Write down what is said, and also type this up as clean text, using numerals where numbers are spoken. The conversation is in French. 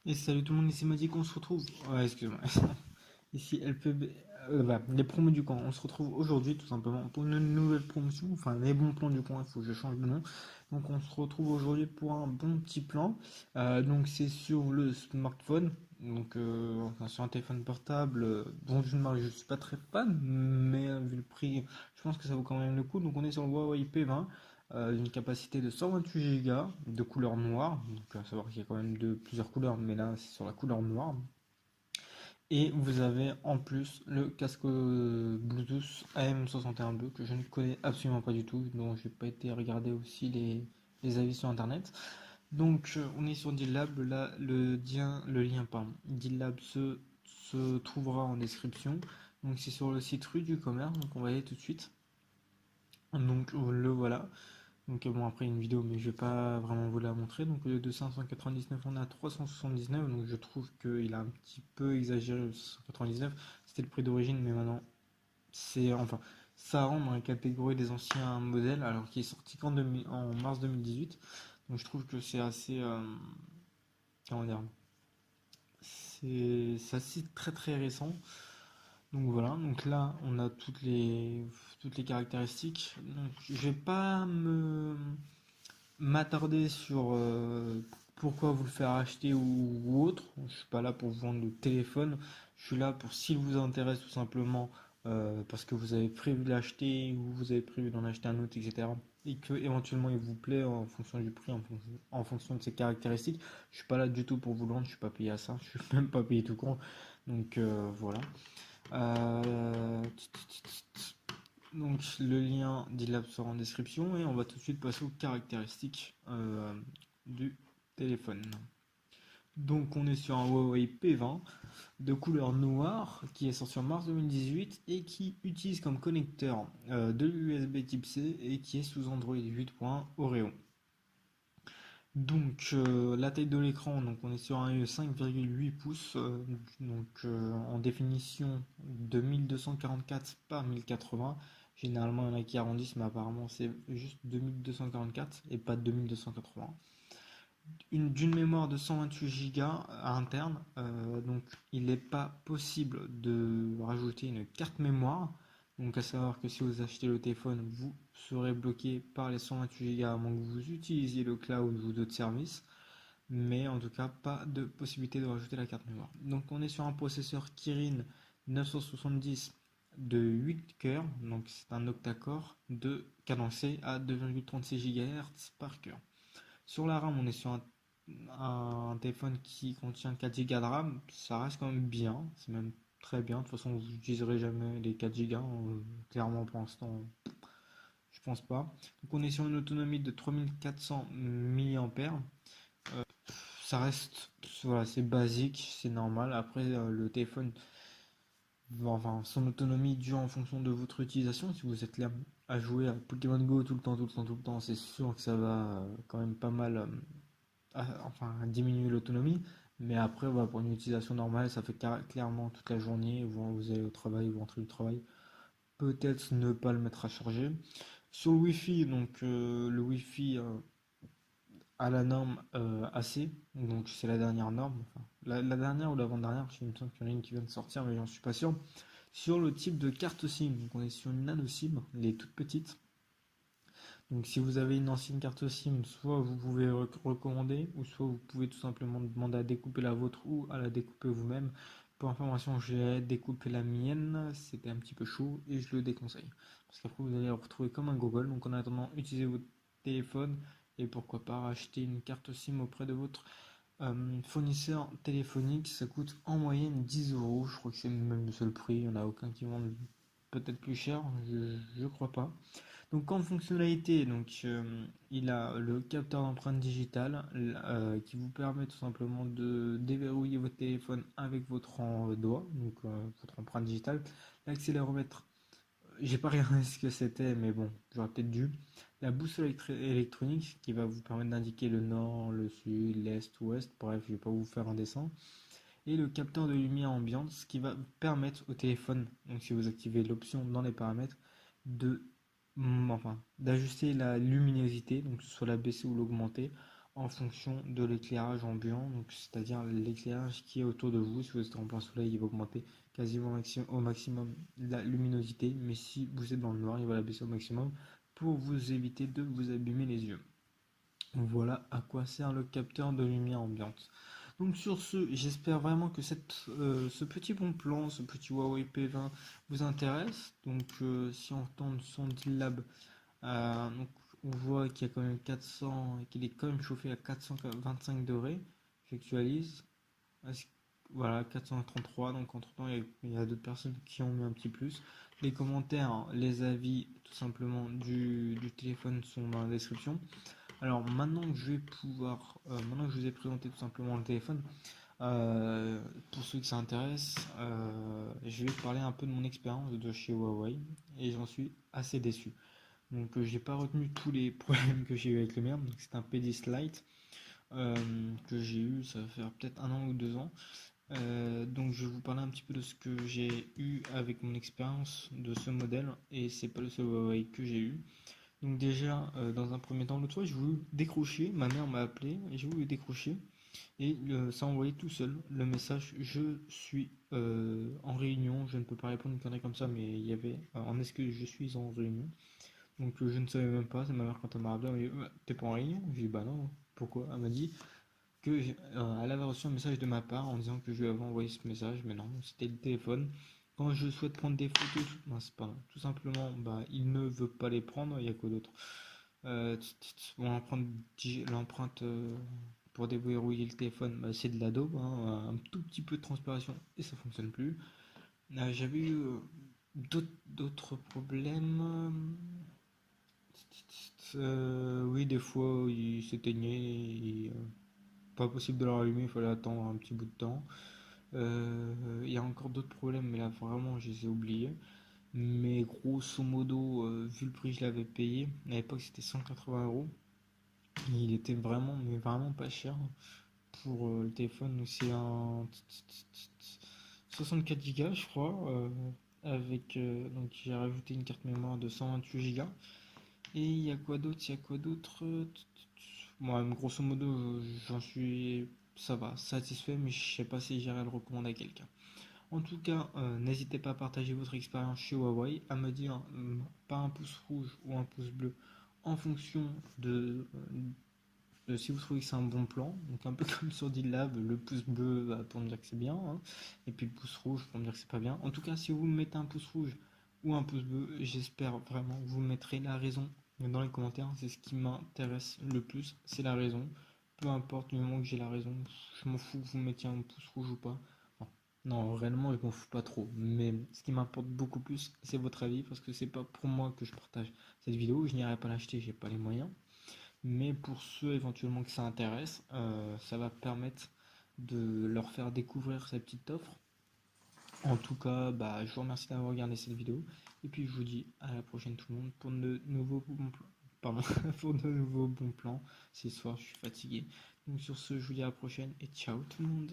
Et salut tout le monde, ici Magic, on se retrouve. Ouais, excuse-moi. Ici LPB. Les promos du coin. On se retrouve aujourd'hui tout simplement pour une nouvelle promotion. Enfin, les bons plans du coin, il faut que je change de nom. Donc, on se retrouve aujourd'hui pour un bon petit plan. Donc, c'est sur le smartphone. Donc, enfin, sur un téléphone portable dont je ne suis pas très fan, mais vu le prix, je pense que ça vaut quand même le coup. Donc, on est sur le Huawei P20 d'une capacité de 128 Go de couleur noire. Donc, à savoir qu'il y a quand même de plusieurs couleurs, mais là, c'est sur la couleur noire. Et vous avez en plus le casque Bluetooth AM61B que je ne connais absolument pas du tout, donc j'ai pas été regarder aussi les avis sur internet. Donc on est sur Dillab, là le lien pardon, Dillab se trouvera en description. Donc c'est sur le site Rue du Commerce, donc on va y aller tout de suite. Donc le voilà. Donc bon après une vidéo mais je vais pas vraiment vous la montrer. Donc au lieu de 599 on est à 379. Donc je trouve qu'il a un petit peu exagéré le 599. C'était le prix d'origine mais maintenant c'est enfin ça rentre dans la catégorie des anciens modèles alors qu'il est sorti en mars 2018. Donc je trouve que c'est assez comment dire, c'est assez très très récent. Donc voilà, donc là on a toutes les caractéristiques. Donc je vais pas m'attarder sur pourquoi vous le faire acheter ou autre. Je suis pas là pour vous vendre le téléphone. Je suis là pour s'il vous intéresse tout simplement parce que vous avez prévu de l'acheter ou vous avez prévu d'en acheter un autre, etc. Et que éventuellement il vous plaît en fonction du prix, en fonction de ses caractéristiques. Je suis pas là du tout pour vous le vendre. Je suis pas payé à ça. Je suis même pas payé tout court. Donc voilà. Euh, donc le lien d'Ilab sera en description et on va tout de suite passer aux caractéristiques du téléphone. Donc on est sur un Huawei P20 de couleur noire qui est sorti en mars 2018 et qui utilise comme connecteur de l'USB type C et qui est sous Android 8.1 Oreo. Donc la taille de l'écran, donc on est sur un 5,8 pouces, en définition de 1244 par 1080. Généralement il y en a qui arrondissent, mais apparemment c'est juste 2244 et pas 2280. D'une mémoire de 128 Go interne, donc il n'est pas possible de rajouter une carte mémoire. Donc à savoir que si vous achetez le téléphone, vous serez bloqué par les 128 Go à moins que vous utilisiez le cloud ou d'autres services. Mais en tout cas, pas de possibilité de rajouter la carte mémoire. Donc on est sur un processeur Kirin 970 de 8 cœurs, donc c'est un octa-core de cadencé à 2,36 GHz par cœur. Sur la RAM, on est sur un téléphone qui contient 4 Go de RAM, ça reste quand même bien, c'est même très bien. De toute façon, vous n'utiliserez jamais les 4 Go, clairement pour l'instant, je pense pas. Donc on est sur une autonomie de 3400 mAh. Ça reste, voilà, c'est basique, c'est normal. Après, le téléphone, enfin, son autonomie dure en fonction de votre utilisation. Si vous êtes là à jouer à Pokémon Go tout le temps, tout le temps, tout le temps, c'est sûr que ça va quand même pas mal enfin, diminuer l'autonomie. Mais après, voilà, pour une utilisation normale, ça fait clairement toute la journée. Vous allez au travail, vous rentrez du travail. Peut-être ne pas le mettre à charger. Sur le Wi-Fi, donc le Wi-Fi à la norme AC, donc c'est la dernière norme, enfin, la dernière ou l'avant-dernière, je me semble qu'il y en a une qui vient de sortir, mais j'en suis pas sûr. Sur le type de carte SIM, donc on est sur une nano SIM, les toutes petites. Donc si vous avez une ancienne carte SIM, soit vous pouvez recommander, ou soit vous pouvez tout simplement demander à découper la vôtre ou à la découper vous-même. Pour information, j'ai découpé la mienne, c'était un petit peu chaud et je le déconseille. Parce qu'après vous allez le retrouver comme un Google. Donc en attendant, utilisez votre téléphone et pourquoi pas acheter une carte SIM auprès de votre fournisseur téléphonique. Ça coûte en moyenne 10 euros. Je crois que c'est même le seul prix. Il n'y en a aucun qui vend peut-être plus cher, je crois pas. Donc en fonctionnalité, donc, il a le capteur d'empreinte digitale qui vous permet tout simplement de déverrouiller votre téléphone avec votre doigt, donc votre empreinte digitale. L'accéléromètre, j'ai pas regardé ce que c'était, mais bon, j'aurais peut-être dû. La boussole électronique qui va vous permettre d'indiquer le nord, le sud, l'est, ouest, bref, je vais pas vous faire un dessin. Et le capteur de lumière ambiante, ce qui va permettre au téléphone, donc si vous activez l'option dans les paramètres, de enfin, d'ajuster la luminosité, donc que ce soit la baisser ou l'augmenter, en fonction de l'éclairage ambiant, donc c'est-à-dire l'éclairage qui est autour de vous. Si vous êtes en plein soleil, il va augmenter quasiment au maximum la luminosité, mais si vous êtes dans le noir, il va la baisser au maximum pour vous éviter de vous abîmer les yeux. Voilà à quoi sert le capteur de lumière ambiante. Donc sur ce, j'espère vraiment que ce petit bon plan, ce petit Huawei P20 vous intéresse. Donc si on retourne son D-Lab, donc on voit qu'il y a quand même 400, qu'il est quand même chauffé à 425 degrés. J'actualise. Voilà, 433. Donc entre temps, il y a d'autres personnes qui ont mis un petit plus. Les commentaires, les avis, tout simplement du téléphone sont dans la description. Alors maintenant que je vais maintenant que je vous ai présenté tout simplement le téléphone, pour ceux que ça intéresse, je vais parler un peu de mon expérience de chez Huawei et j'en suis assez déçu. Donc j'ai pas retenu tous les problèmes que j'ai eu avec le mien. Donc c'est un P10 Lite que j'ai eu, ça va faire peut-être 1 an ou 2 ans. Donc je vais vous parler un petit peu de ce que j'ai eu avec mon expérience de ce modèle et c'est pas le seul Huawei que j'ai eu. Donc déjà, dans un premier temps, l'autre fois, j'ai voulu décrocher, ma mère m'a appelé, et j'ai voulu décrocher, et ça a envoyé tout seul le message, je suis en réunion, je ne peux pas répondre une connerie comme ça, mais il y avait, en est-ce que je suis en réunion? Donc je ne savais même pas, c'est ma mère quand elle m'a appelé, elle m'a dit, t'es pas en réunion? J'ai dit, bah non, pourquoi? Elle m'a dit que elle avait reçu un message de ma part en disant que je lui avais envoyé ce message, mais non, c'était le téléphone. Quand je souhaite prendre des photos, non, c'est pas, tout simplement, bah, il ne veut pas les prendre, il y a quoi d'autre? Bon, l'empreinte pour déverrouiller le téléphone, bah, c'est de l'Adobe, hein, un tout petit peu de transpiration et ça fonctionne plus. J'avais eu d'autres problèmes. Oui, des fois il s'éteignait, pas possible de le rallumer, il fallait attendre un petit bout de temps. Il y a encore d'autres problèmes, mais là vraiment je les ai oubliés. Mais grosso modo, vu le prix que je l'avais payé, à l'époque c'était 180 euros. Il était vraiment, mais vraiment pas cher pour le téléphone. Donc c'est un 64 Go je crois. Avec, donc j'ai rajouté une carte mémoire de 128 Go. Et il y a quoi d'autre? Il y a quoi d'autre? Moi, grosso modo, j'en suis. Ça va, satisfait, mais je sais pas si j'irai le recommander à quelqu'un. En tout cas, n'hésitez pas à partager votre expérience chez Huawei, à me dire pas un pouce rouge ou un pouce bleu en fonction de si vous trouvez que c'est un bon plan. Donc un peu comme sur D-Lab, le pouce bleu pour me dire que c'est bien, hein, et puis le pouce rouge pour me dire que c'est pas bien. En tout cas, si vous me mettez un pouce rouge ou un pouce bleu, j'espère vraiment que vous mettrez la raison dans les commentaires. C'est ce qui m'intéresse le plus, c'est la raison. Peu importe, du moment que j'ai la raison, je m'en fous que vous mettiez un pouce rouge ou pas. Non, réellement, je m'en fous pas trop. Mais ce qui m'importe beaucoup plus, c'est votre avis, parce que c'est pas pour moi que je partage cette vidéo. Je n'irai pas l'acheter, j'ai pas les moyens. Mais pour ceux éventuellement que ça intéresse, ça va permettre de leur faire découvrir cette petite offre. En tout cas, bah, je vous remercie d'avoir regardé cette vidéo. Et puis je vous dis à la prochaine tout le monde pour de nouveaux bons plans. Pardon, pour de nouveaux bons plans. Ce soir, je suis fatigué. Donc sur ce, je vous dis à la prochaine et ciao tout le monde.